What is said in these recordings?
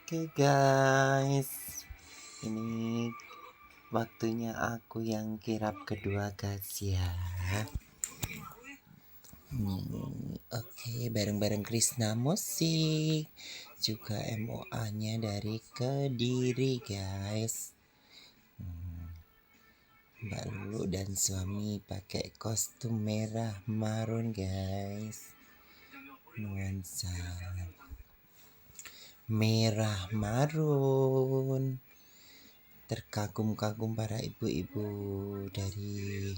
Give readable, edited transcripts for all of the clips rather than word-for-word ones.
Oke guys, ini waktunya aku yang kirap kedua guys ya. Oke, bareng-bareng Krisna Musik, juga MOA-nya dari Kediri guys. Mbak Lulu dan suami pakai kostum merah marun guys, nuansa merah marun. Terkagum-kagum para ibu-ibu dari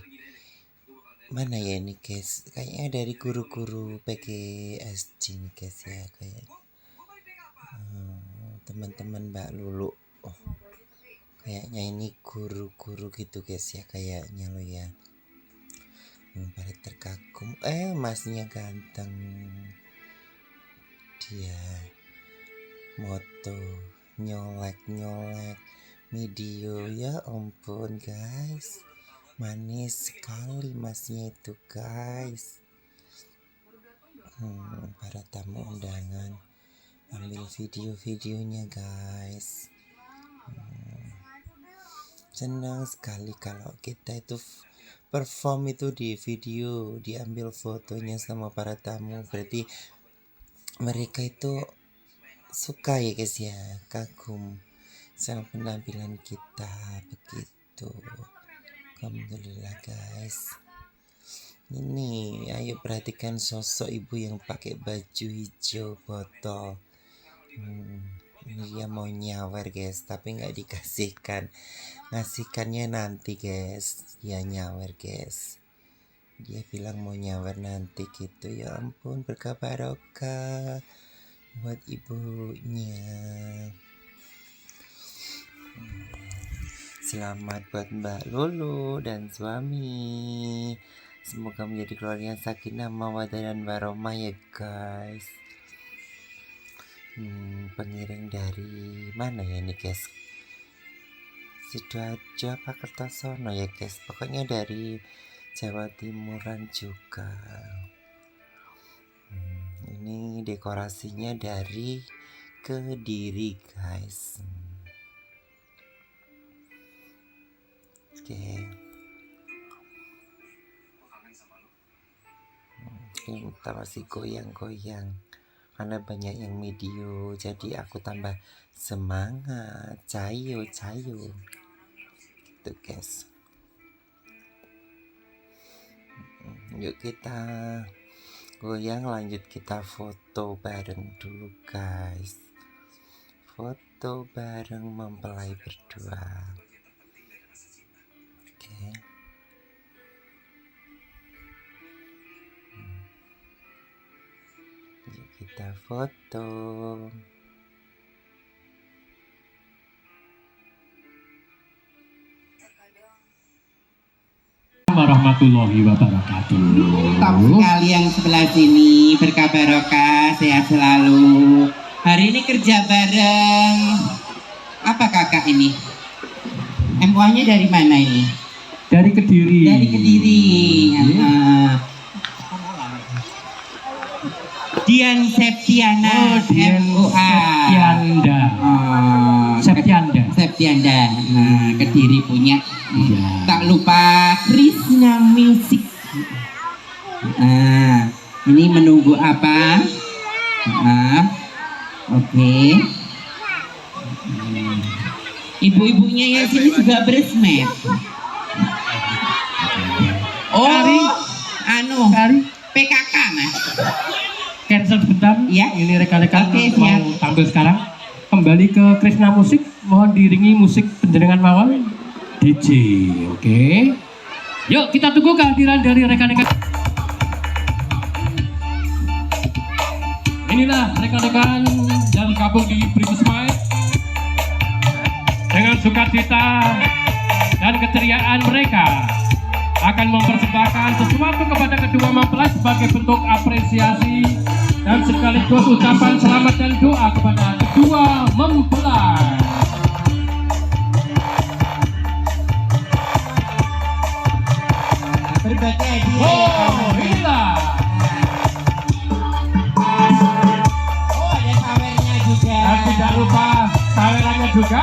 mana ya ini guys, kayaknya dari guru-guru PGSD nih guys ya, kayak teman-teman Mbak Lulu. Kayaknya ini guru-guru gitu guys ya, kayaknya lo ya. Pada terkagum, masnya ganteng, dia moto nyolek video, ya ampun guys, manis sekali masnya itu guys. Para tamu undangan ambil video-videonya guys. Senang sekali kalau kita itu perform itu di video, diambil fotonya sama para tamu, berarti mereka itu suka ya guys ya, kagum sama penampilan kita begitu. Alhamdulillah guys. Ini ayo perhatikan sosok ibu yang pakai baju hijau botol. Ini dia mau nyawer guys, tapi nggak dikasihkan, ngasihkannya nanti guys. Dia nyawer guys, dia bilang mau nyawer nanti gitu. Ya ampun, berkah barokah buat ibunya. Selamat buat Mbak Lulu dan suami, semoga menjadi keluarga yang sakinah mawaddah dan warahmah ya guys. Pengiring dari mana ya ini guys, Sidoarjo apa Kertosono ya guys, pokoknya dari Jawa Timuran juga. Ini dekorasinya dari Kediri guys. Oke, kita masih goyang-goyang karena banyak yang video, jadi aku tambah semangat, cayo gitu guys. Yuk kita goyang, lanjut kita foto bareng dulu guys. Foto bareng mempelai berdua. Oke. Yuk kita foto. warahmatullahi wabarakatuh. Top sekali yang sebelah sini, berkah barokah, sehat selalu. Hari ini kerja bareng. Apa kakak ini? MUA-nya dari mana ini? Dari Kediri. Dari Kediri. Dian Septiana, MUA. Septianda. Nah, Kediri punya. Tak lupa Krishna Music. Nah, ini menunggu apa? Oke. Ibu-ibunya yang sini juga beresmet. Oh, PKK mas. Cancel sebentar. Ya. Ini rekan-rekan siap. mau tampil sekarang. Kembali ke Krishna Musik, mohon diiringi musik penjenengan mawon DJ. Oke. Yuk kita tunggu kehadiran dari rekan-rekan. Inilah rekan-rekan yang gabung di British Mic dengan sukacita dan keceriaan mereka akan mempersembahkan sesuatu kepada kedua mempelai sebagai bentuk apresiasi dan sekaligus ucapan selamat dan doa kepada kedua mempelai. Berbagai hadiah. Oh, inilah. Oh, ada sawernya juga. Dan tidak lupa sawerannya juga.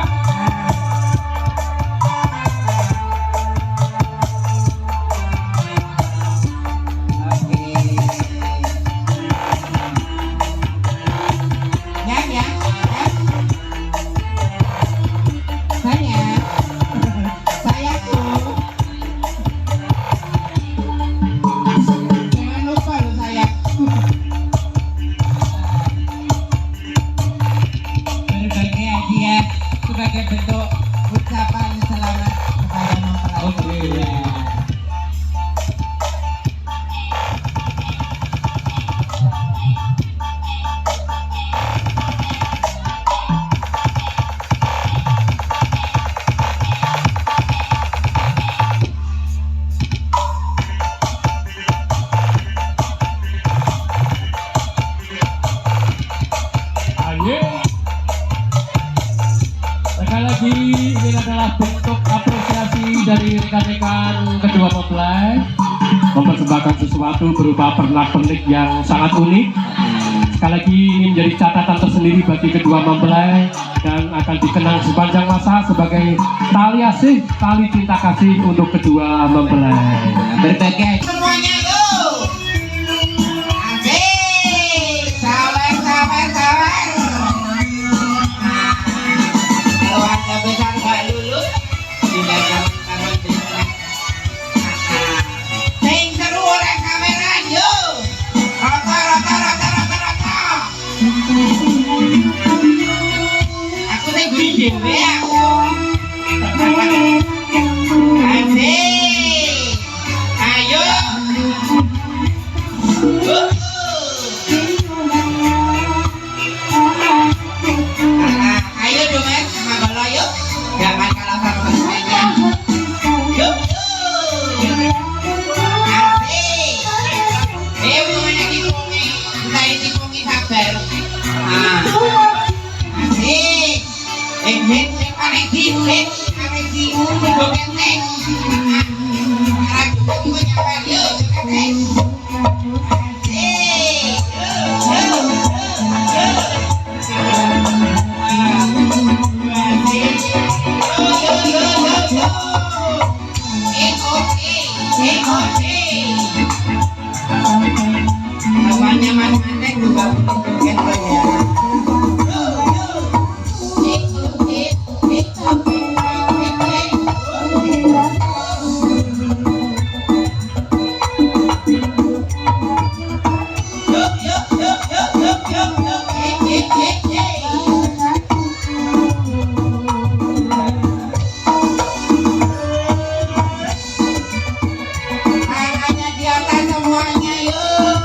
Sebagai bentuk ucapan selamat kepada mempelai. Sekali lagi ini adalah bentuk apresiasi dari rekan-rekan kedua mempelai mempersembahkan sesuatu berupa pernak-pernik yang sangat unik. Sekali lagi ini menjadi catatan tersendiri bagi kedua mempelai dan akan dikenang sepanjang masa sebagai tali asih, tali cinta kasih untuk kedua mempelai. Berbagai semuanya tuh. Asik, sawer. Keluarga besar Mbak Lulu silakan tangan besar. Sing seru oleh kamera yuk. Rata. Aku teh guri dhewe aku. Asik. Ayo. Ayo dong mas, magolo yuk. Jangan kalah sama saya. Yuk. Asik. Banyak dikungi. Saya dikungi sabar. Asik. Koneksi. Joget-nek. Sekarang juga nyamper yuk. Joget-nek. Namanya Mas Mandek juga joget ya. Tangannya di atas semuanya yuk.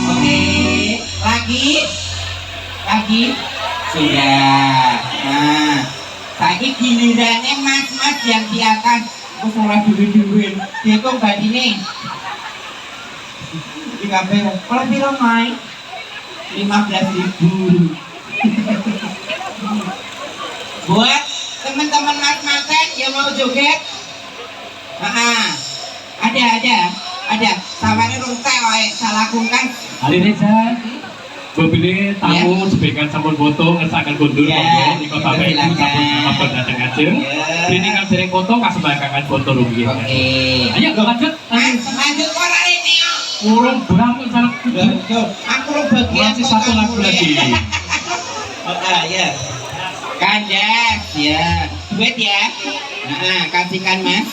Oke, lagi sudah. Nah, lagi gilirannya mas-mas yang di atas. Aku mulai dulu-duluin. Dihitung gak ini? Di KPU. Kalau bilang main 15.000. Buat teman-teman mas-masan yang mau joget, ada. Tawarin runtai, salah kungkan. Hari Reza, bebili tamu sebagian sampun foto ngersakan kundur monggo di kota Bayu sampun sama pendatang ajeng. Ini kan sering foto kasembahkan foto rugi. Oke. Ayo lanjut. Lanjut ora ini yo. Urung berang salah. Aku lo bagian Masih satu lagu lagi. Ya. Kandas ya. Duet ya. Nah, kasihkan Mas.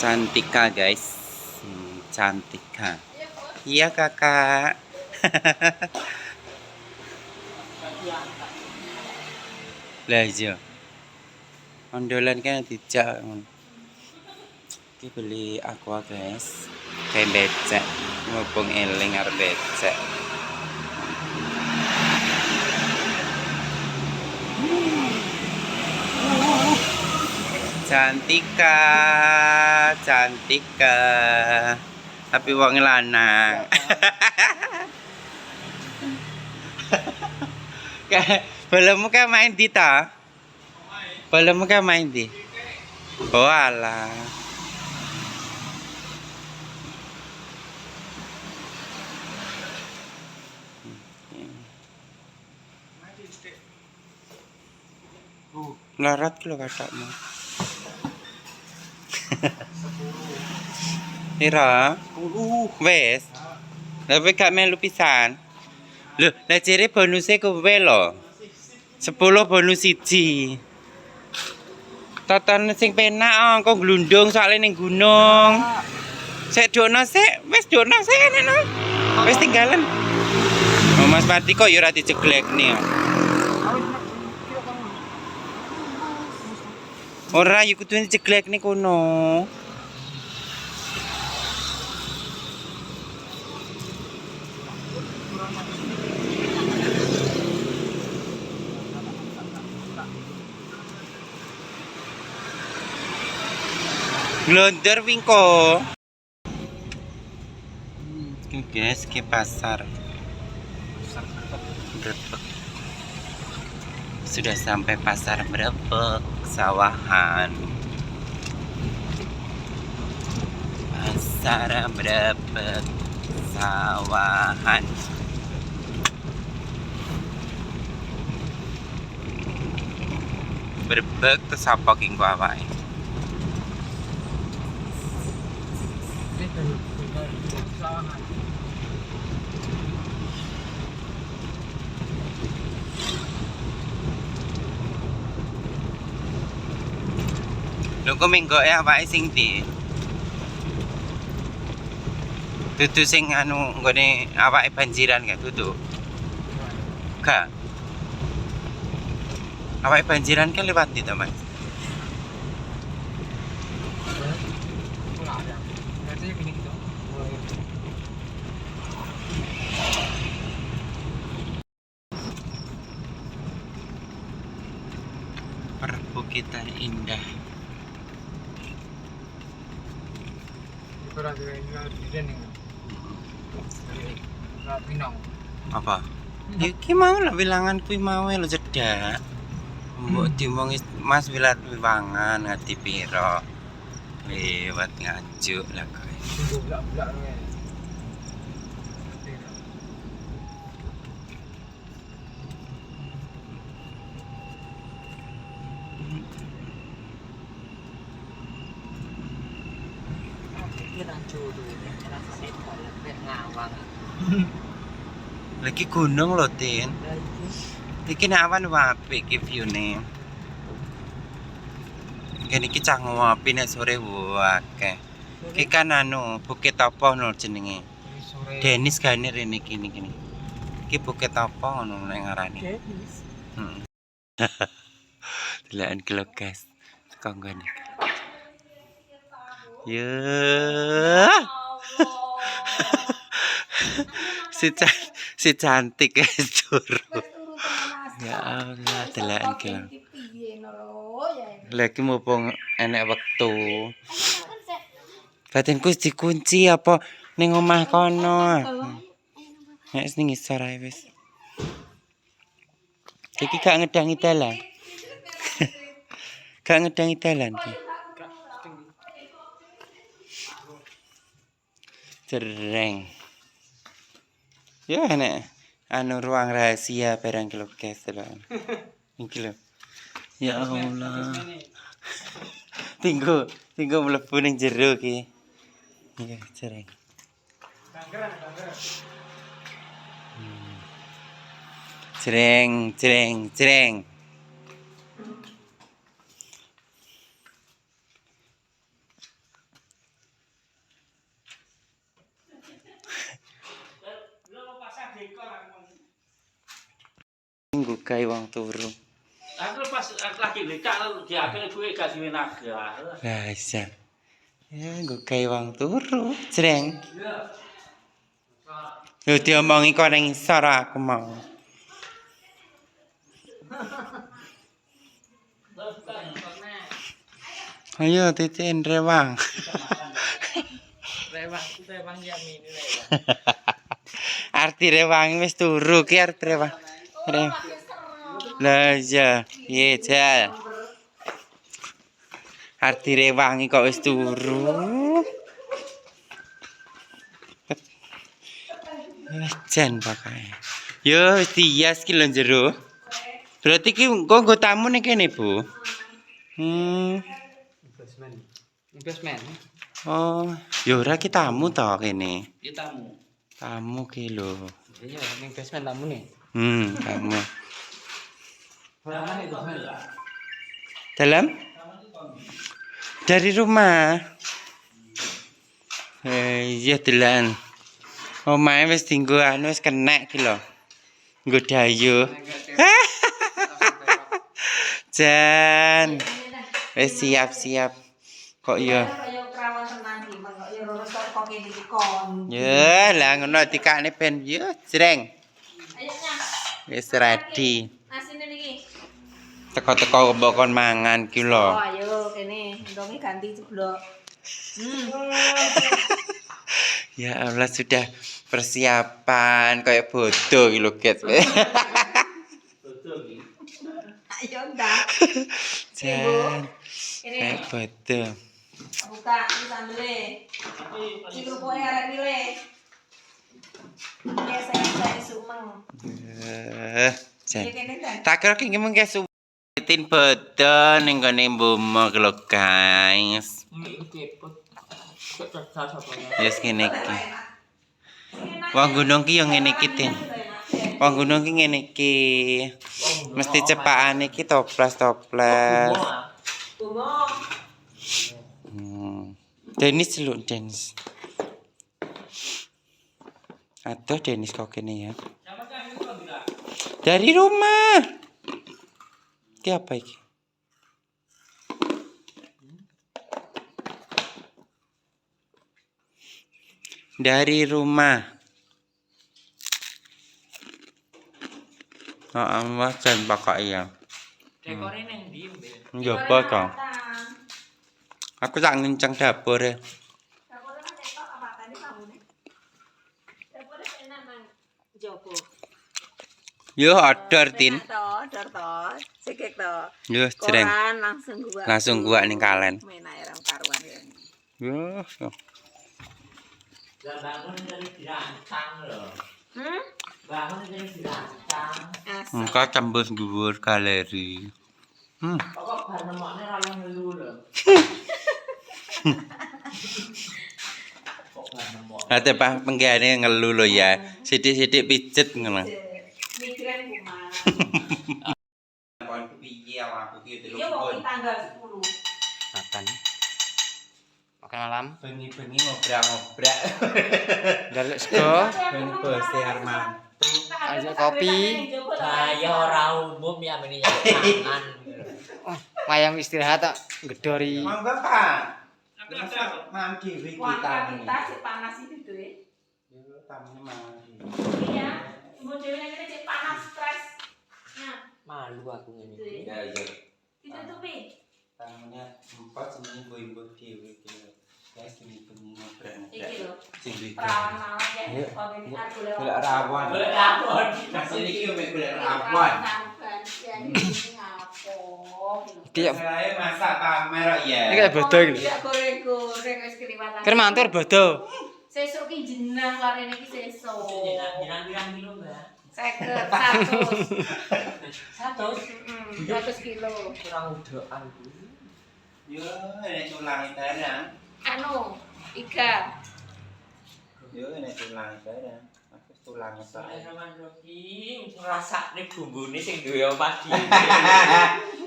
Cantika guys, Cantika. Iya kakak. Lah iya. Ondolan kan dijak. Iki beli aqua guys. Kayak becek, ngobong eling arep becek. Cantika, tapi wong lanang. Belum kan main di ta? Belum kan main di? Oh alah. Larat kilo katakmu. Ira, wes. Tapi gak melu pisan. Lho, lah jere bonusnya kowe lho. 10 bonus 1. Toton sing penak kok glundung soalnya ning gunung. Sik dono sik, wis dono sik ngono. Wis tinggalan. Oh Mas Pati kok ya ora diceglekne. Ora yo kudu diceglekne kono. Glonder wingko. Guys, ke pasar. Brebek. Sudah sampai pasar Brebek, sawahan. Pasar Brebek, sawahan. Brebek terus apa king awake? Lho kok minggo awake sing ndi? Dudu sing anu nggone awake banjiran gak dudu? Gak. Awake banjiran kan lewat di to, Mas? Perbukitan indah. Apa? Iki mau lah bilangan kuwi mau lho cedak. Mbok diomongi Mas wilat wiwangan ngati piro. Lewat Nganjuk lah kowe. Lagi gunung lho, Tin. Iki nek awan apik iki view-ne. Kene iki cah ngopi nek sore akeh. Iki kan anu Bukit apa no jenenge? Denis gane rene kene. Iki Bukit apa ngono nek ngarani? Denis. Heeh. Delakan kilo guys. Kok ngene. Ya. Si cantik guys turu. Ya Allah, delakan kilo. Lagi mumpung enek wektu. Batinku dikunci apa ning omah kono. Nek ning isor ae wis. Iki gak ngedangi dalan. Gak ngedangi dalan iki. Cereng. Ya enek anu ruang rahasia barang kilo guys lho. Iki lho. Ya Allah. Tinggu mlebu ning jero iki. Iya, cereng. Cereng. Minggu kae wong turu. Aku pas lagi becak diakhir gue gak duwe naga. Lah iya. Ya nggo kae wong turu, cereng. Yo diomongi kok ning isor aku mau. Ayo titin rewang. Rewang yamin rewang. Arti rewang wis turu ki arti rewang. Lah iya, piye jal. Arti rewangi kok wis turu. Jan pakae. Yo wis dihias ki lho jero. Berarti ki kok nggo tamu ning kene, Bu? Investment. Oh, yo ora ki tamu to kene. Iki tamu. Tamu ki lho. Iya, investment tamu nih. Tamu. Berapa itu? Dalam? Dari rumah. Iya delan. Omahe wis dienggo anu wis kenek ki lho. Nggo dayu. Jan. Wis siap-siap. Kok ya? Ya, lah ngono dikakne ben ya jreng. Wis ready. Asine niki. Teko-teko mbok kon mangan ki lho. Oh, ayo kene, ndonge ganti ceblok. Ya Allah, sudah persiapan kayak bodoh gitu guys. Betul iki. Ayo ndak. Jan, Ini kayak bodoh. buka ini sambelnya. Ini kerupuknya arek milih. Ya saya sumeng. Jan. Ya kene ndak. Tak kira ki ngomong guys tin bodoh ning gone mbumo lho guys. Ini kepot. Kok cerdas apa ya? Yes ngene iki. Wong gunung ki yo ngene iki tin. Wong gunung ki ngene iki. Mesti cepakane iki toples. Bungo. Denis lu Denis. Aduh Denis kok kene ya. Dari rumah. Ini apa ini? Dari rumah. Mas jan pakai ya. Dekore nang ndi, Mbak? Njopo to. Aku tak ngenceng dapur ya. Dapur kan etok apa tadi kamune? Dapur enak nang jopo. Yo order tin. Order to, sikik to. Yo jreng. Koran langsung gua Ning kalen. Menak ram karuan ya. Yo. Lah bangun dari dirancang lho. Hmm? Bangun dari dirancang. Engko tembus dhuwur galeri. Kok bar nemokne ra ngelu lho. Kok bar nemok. Ate Pak penggane ngelu lho ya. Sithik-sithik pijet ngono. Migren kuman. Kon piye aku ki Iya wong tanggal 10. Makan malam. Bengi-bengi ngobrak-ngobrak. Dalek sego. Ben bose Arman. Ayo kopi. Saya ora umum ya meni tangan. Wayang istirahat tak gedori. Monggo Pak. Mandi dhewe Wah, kita. kita sik panas iki duwe. Yo tamune mandi. Iya, mbok dhewe nek kene cek panas stres. Nah, Malu aku ngene. Ya iya. ditutupi. Tamune empat jenenge ibu-ibu dhewe iki. Guys, bengi-bengi ngobrak-ngobrak. Iki lho. Sing duwe. Perawan malam ya, kowe aku lewat. Golek rawon. Berapun. Maksud iki mek golek rawon. Iki Saya masak pamer kok ya. iki bodo iki. Ya goreng-goreng wis keliwatan. Kan mantur bodo. Sesuk ki jeneng larene iki sesuk. Pirang-pirang kilo, Mbak? 50, 100. 100 100 kilo. kurang udokan ku. Yo, nek tulange barang. Anu, iga. Yo, nek tulange barang. Aku tulange Soale sae. sampean iki ngrasakne bumbune sing duwe omah dhewe.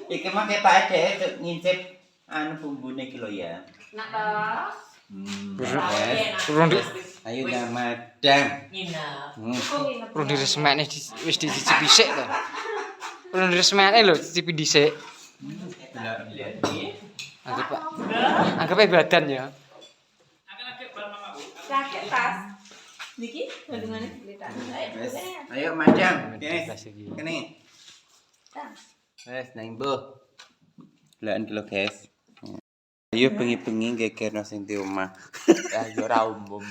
Iki mah ketok dhewe ngincip anu bumbune iki lho ya. Nak to. Kurang di Ayo nang madang. Nginep. kurang diresmekne wis dicicipi sik to. Kurang diresmekne lho dicicipi dhisik. Anggap Pak. Anggap badan ya. Sakit tas. Niki kandungane dilihat. Wes, Ayo. ayo madang. Kene. iki. Kene. Tas. Wes nang mbuh. Deloken lho, guys. Ayo bengi-bengi gegerno sing di omah. Ya yo ora umum.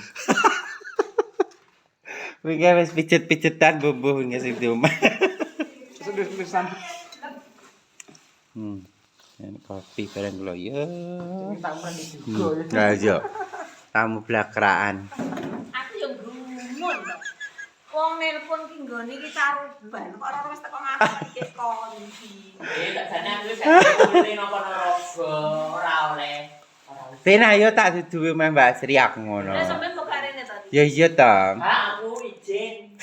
Wingi wis pijet-pijetan bumbu wingi sing di omah. Tulis-tulisan. Ini kopi bareng lho ya. Tak mrene juga ya. Lah yo. Tamu blakraan. Aku yang grumun to. Wong nelpon ki nggone iki caruban. Kok ora wis teko ngapa iki konci. Tak jane aku wis ngene napa naraga ora oleh. Ten ayo tak duduhe Mbak Mbak Sri aku ngono. Lah sampean kok karene tadi. Ya iya to. Aku izin.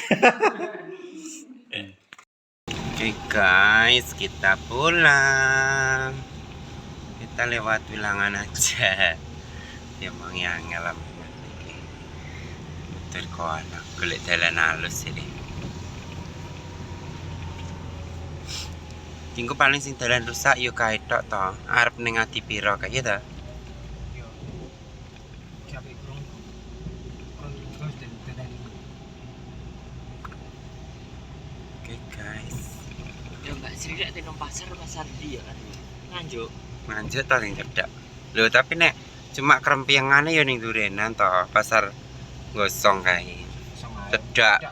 Oke guys, kita pulang. Kita lewat Wilangan aja. Ya mang yang ngelam. Muter koala, golek dalan halus ini. Tingko paling sing dalan rusak yo kae tok to. Arep ning adi pira kae ta? Oke guys. Ya Mbak Sri nek nang pasar dia kan. Nganjuk. Manjut to sing cedhak. Lho tapi nek Cuma krempiyangane ya ning durenan to, pasar gosong kae. Cedak.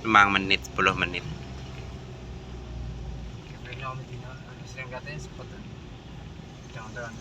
5 menit, 10 menit. Sering katanya sepet. Jangan-jangan.